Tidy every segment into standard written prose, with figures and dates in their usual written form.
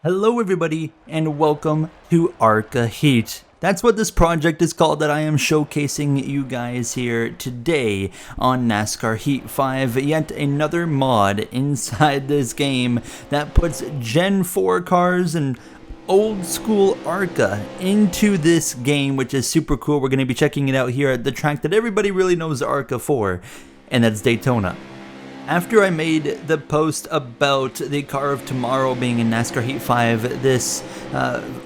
Hello everybody and welcome to Arca Heat. That's what this project is called that I am showcasing you guys here today on NASCAR Heat 5. Yet another mod inside this game that puts Gen 4 cars and old school Arca into this game, which is super cool. We're going to be checking it out here at the track that everybody really knows Arca for, and that's Daytona. After I made the post about the car of tomorrow being in NASCAR Heat 5, this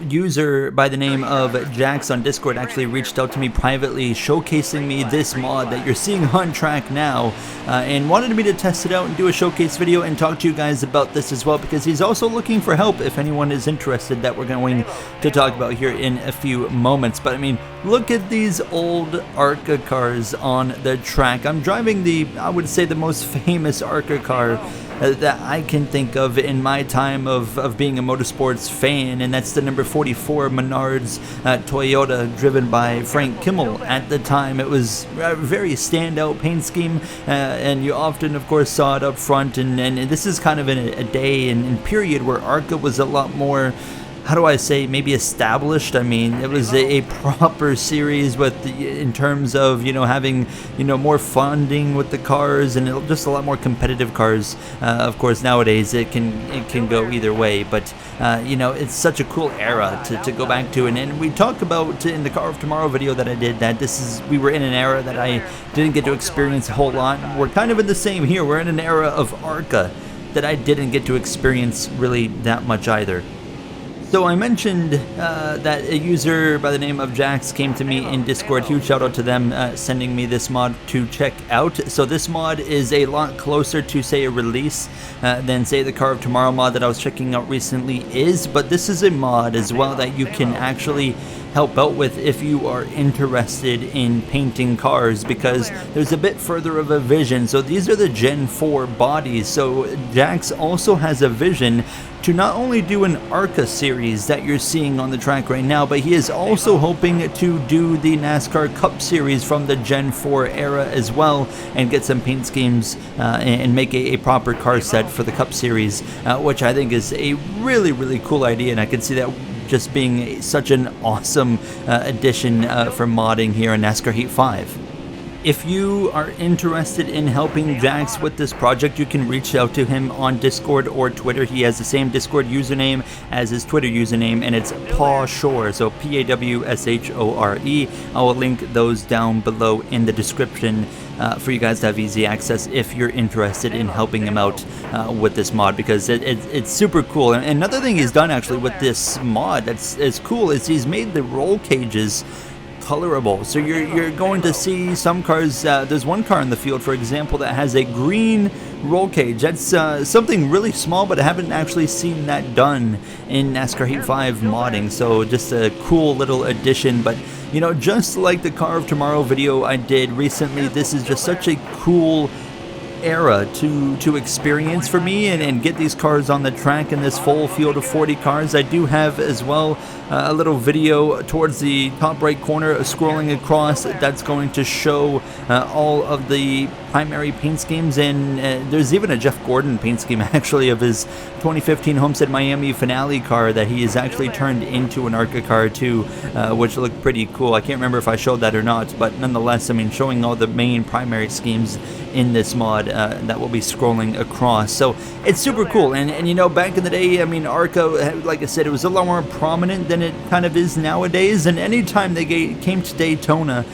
user by the name of Jax on Discord actually reached out to me privately showcasing me this mod that you're seeing on track now, and wanted me to test it out and do a showcase video and talk to you guys about this as well, because he's also looking for help if anyone is interested, that we're going to talk about here in a few moments. But I mean, look at these old Arca cars on the track. I'm driving I would say the most famous Arca car that I can think of in my time of being a motorsports fan, and that's the number 44 Menards Toyota driven by Frank Kimmel. At the time, it was a very standout paint scheme, and you often of course saw it up front, and this is kind of a day and period where Arca was a lot more, how do I say, maybe established. I mean, it was a proper series in terms of, having, more funding with the cars and just a lot more competitive cars. Of course, nowadays it can go either way, but it's such a cool era to go back to. And we talk about in the Car of Tomorrow video that I did that we were in an era that I didn't get to experience a whole lot. We're kind of in the same here. We're in an era of Arca that I didn't get to experience really that much either. So I mentioned that a user by the name of Jax came to me in Discord. Huge shout out to them sending me this mod to check out. So this mod is a lot closer to, say, a release than, say, the Car of Tomorrow mod that I was checking out recently is. But this is a mod as well that you can actually help out with if you are interested in painting cars, because there's a bit further of a vision. So these are the Gen 4 bodies. So Jax also has a vision to not only do an Arca series that you're seeing on the track right now, but he is also hoping to do the NASCAR Cup series from the Gen 4 era as well, and get some paint schemes and make a proper car set for the Cup series, which I think is a really, really cool idea, and I can see that just being such an awesome addition for modding here in NASCAR Heat 5. If you are interested in helping Jax with this project, you can reach out to him on Discord or Twitter. He has the same Discord username as his Twitter username, and it's Pawshore, so P-A-W-S-H-O-R-E. I will link those down below in the description for you guys to have easy access if you're interested in helping him out with this mod, because it's super cool. And another thing he's done actually with this mod that's cool is he's made the roll cages colorable. So you're going to see some cars, there's one car in the field, for example, that has a green roll cage. That's something really small, but I haven't actually seen that done in NASCAR Heat 5 modding. So just a cool little addition. But just like the Car of Tomorrow video I did recently, this is just such a cool era to experience for me and get these cars on the track in this full field of 40 cars. I do have as well a little video towards the top right corner scrolling across that's going to show all of the primary paint schemes, and there's even a Jeff Gordon paint scheme actually of his 2015 Homestead Miami Finale car that he has actually turned into an Arca car too, which looked pretty cool. I can't remember if I showed that or not, but nonetheless, I mean, showing all the main primary schemes in this mod that will be scrolling across. So it's super cool. And back in the day, I mean, Arca, like I said, it was a lot more prominent than it kind of is nowadays, and anytime they came to Daytona,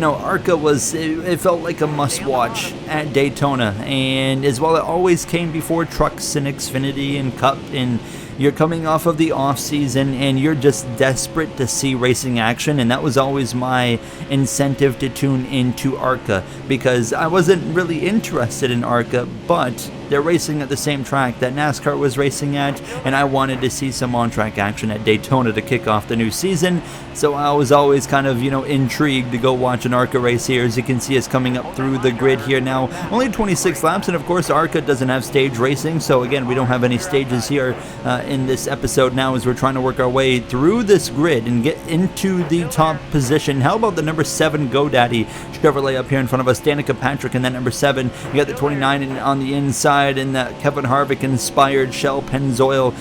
Arca it felt like a must-watch at Daytona. And as well, it always came before trucks and Xfinity and Cup, and you're coming off of the off-season and you're just desperate to see racing action, and that was always my incentive to tune into Arca, because I wasn't really interested in Arca, but they're racing at the same track that NASCAR was racing at, and I wanted to see some on-track action at Daytona to kick off the new season. So I was always kind of, intrigued to go watch an Arca race here. As you can see, it's coming up through the grid here now. Only 26 laps, and of course, Arca doesn't have stage racing, so again, we don't have any stages here in this episode now as we're trying to work our way through this grid and get into the top position. How about the number 7 GoDaddy Chevrolet up here in front of us, Danica Patrick, and then number 7, you got the 29 on the inside, and that Kevin Harvick inspired Shell Pennzoil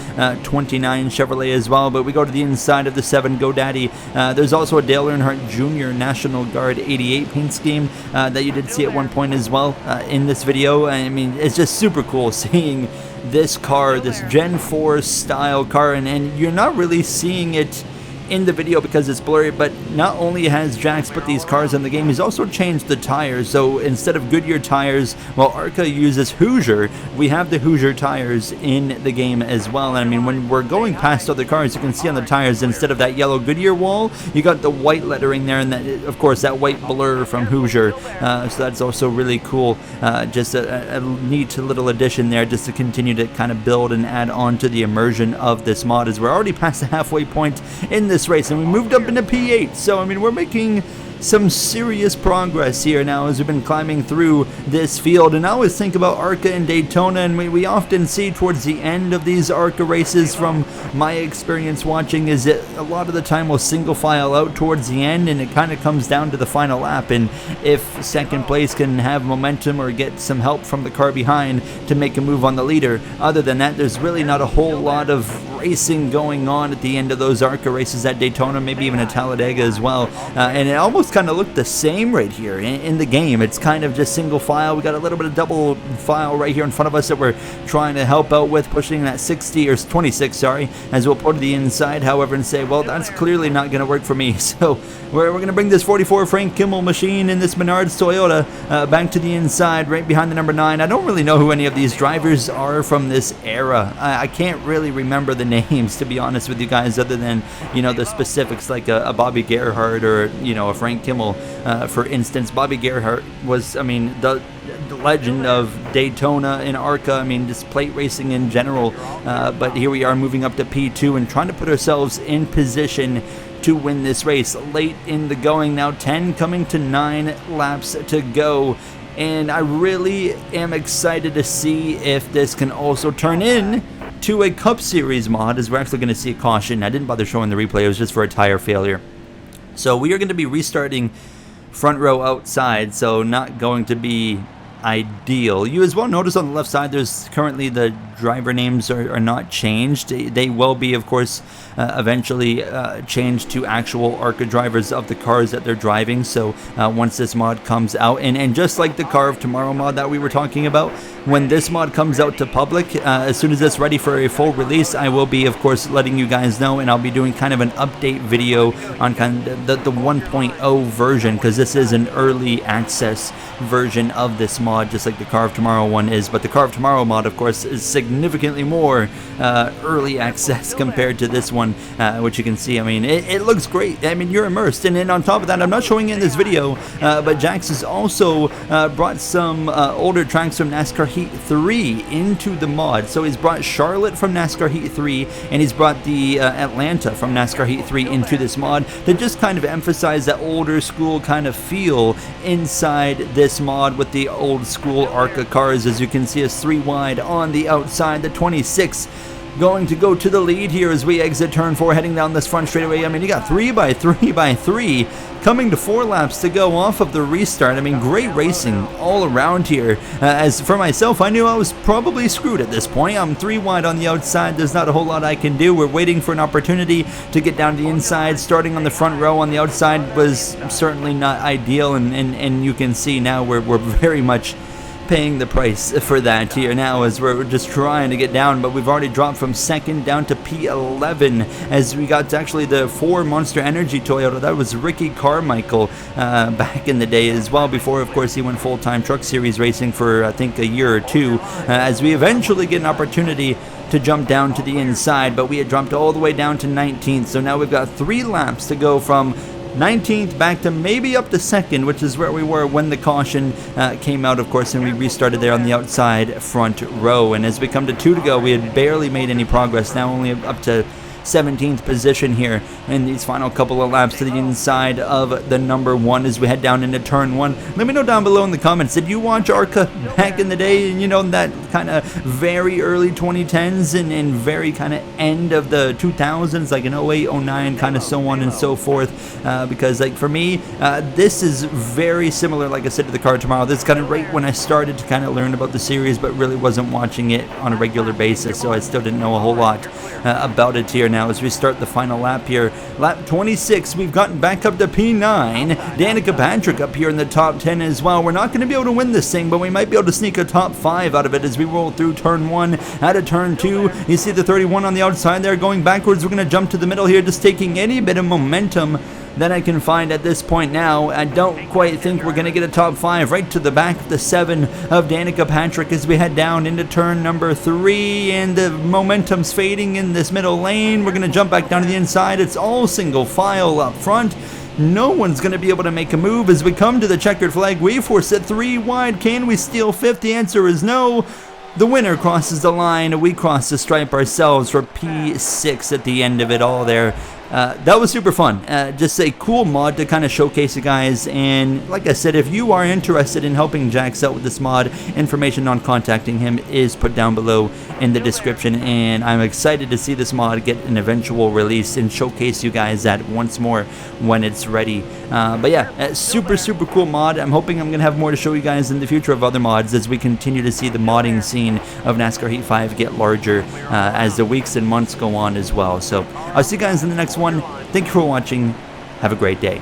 29 Chevrolet as well. But we go to the inside of the 7 GoDaddy. There's also a Dale Earnhardt Jr. National Guard 88 paint scheme that you did see at one point as well in this video. I mean, it's just super cool seeing this car, this Gen 4 style car, and you're not really seeing it in the video because it's blurry, but not only has Jax put these cars in the game, he's also changed the tires. So instead of Goodyear tires, well, Arca uses Hoosier. We have the Hoosier tires in the game as well. And I mean, when we're going past other cars, you can see on the tires, instead of that yellow Goodyear wall, you got the white lettering there, and that, of course, that white blur from Hoosier. So that's also really cool. Just a neat little addition there, just to continue to kind of build and add on to the immersion of this mod, as we're already past the halfway point in this race, and we moved up into P8. So I mean, we're making some serious progress here now as we've been climbing through this field. And I always think about Arca and Daytona, and we often see towards the end of these Arca races, from my experience watching, is that a lot of the time we'll single file out towards the end, and it kind of comes down to the final lap, and if second place can have momentum or get some help from the car behind to make a move on the leader. Other than that, there's really not a whole lot of racing going on at the end of those Arca races at Daytona, maybe even at Talladega as well. And it almost kind of looked the same right here in the game. It's kind of just single file. We got a little bit of double file right here in front of us that we're trying to help out with, pushing that 60 or 26, sorry, as we'll put to the inside, however, and say, well, that's clearly not going to work for me. So we're going to bring this 44 Frank Kimmel machine in this Menards Toyota back to the inside, right behind the number 9. I don't really know who any of these drivers are from this era. I can't really remember the names, to be honest with you guys, other than, you know, the specifics, like a Bobby Gerhardt or, you know, a Frank Kimmel, for instance. Bobby Gerhardt was, I mean, the legend of Daytona and Arca, I mean, just plate racing in general. But here we are moving up to P2 and trying to put ourselves in position to win this race late in the going. Now 10 coming to 9 laps to go. And I really am excited to see if this can also turn in to a Cup Series mod, as we're actually going to see a caution. I didn't bother showing the replay, it was just for a tire failure. So we are going to be restarting front row outside, so not going to be ideal. You as well notice on the left side, there's currently the driver names are not changed. They will be, of course, eventually changed to actual Arca drivers of the cars that they're driving. So once this mod comes out, and just like the Car of Tomorrow mod that we were talking about, when this mod comes out to public, as soon as it's ready for a full release, I will be, of course, letting you guys know, and I'll be doing kind of an update video on kind of the 1.0 version, because this is an early access version of this mod, just like the Car of Tomorrow one is. But the Car of Tomorrow mod, of course, is significantly more early access compared to this one, which you can see. I mean, it looks great. I mean, you're immersed. And then on top of that, I'm not showing it in this video, but Jax has also brought some older tracks from NASCAR Heat 3 into the mod. So he's brought Charlotte from NASCAR Heat 3, and he's brought the Atlanta from NASCAR Heat 3 into this mod to just kind of emphasize that older school kind of feel inside this mod with the old school Arca cars. As you can see, us 3 wide on the outside, the 26 going to go to the lead here as we exit turn 4, heading down this front straightaway. I mean, you got 3 by 3 by 3 coming to 4 laps to go off of the restart. I mean, great racing all around here. As for myself, I knew I was probably screwed at this point. I'm 3 wide on the outside. There's not a whole lot I can do. We're waiting for an opportunity to get down to the inside. Starting on the front row on the outside was certainly not ideal, and you can see now we're very much paying the price for that here now as we're just trying to get down. But we've already dropped from second down to P11 as we got to actually the 4 Monster Energy Toyota. That was Ricky Carmichael back in the day as well, before, of course, he went full-time Truck Series racing for, I think, a year or two, as we eventually get an opportunity to jump down to the inside. But we had jumped all the way down to 19th, so now we've got 3 laps to go from 19th back to maybe up to 2nd, which is where we were when the caution came out, of course, and we restarted there on the outside front row. And as we come to 2 to go, we had barely made any progress, now only up to 17th position here in these final couple of laps to the inside of the number 1 as we head down into turn 1. Let me know down below in the comments, did you watch Arca back in the day, you know, that kind of very early 2010s and very kind of end of the 2000s, like in 08, 09, kind of so on and so forth, because like for me, this is very similar, like I said, to the Car Tomorrow. This is kind of right when I started to kind of learn about the series, but really wasn't watching it on a regular basis, so I still didn't know a whole lot about it here. Now as we start the final lap here, lap 26, we've gotten back up to P9. Danica Patrick up here in the top 10 as well. We're not going to be able to win this thing, but we might be able to sneak a top 5 out of it as we roll through turn 1, out of turn 2. You see the 31 on the outside there going backwards. We're going to jump to the middle here, just taking any bit of momentum that I can find at this point now. I don't quite think we're going to get a top 5. Right to the back of the 7 of Danica Patrick as we head down into turn number 3, and the momentum's fading in this middle lane. We're going to jump back down to the inside. It's all single file up front. No one's going to be able to make a move as we come to the checkered flag. We force it 3 wide. Can we steal 5th? The answer is no. The winner crosses the line. We cross the stripe ourselves for P6 at the end of it all there. That was super fun. Just a cool mod to kind of showcase you guys, and like I said, if you are interested in helping Jax out with this mod, information on contacting him is put down below in the description, and I'm excited to see this mod get an eventual release and showcase you guys that once more when it's ready. But yeah, super cool mod. I'm hoping I'm going to have more to show you guys in the future of other mods as we continue to see the modding scene of NASCAR Heat 5 get larger as the weeks and months go on as well. So I'll see you guys in the next one. Thank you for watching. Have a great day.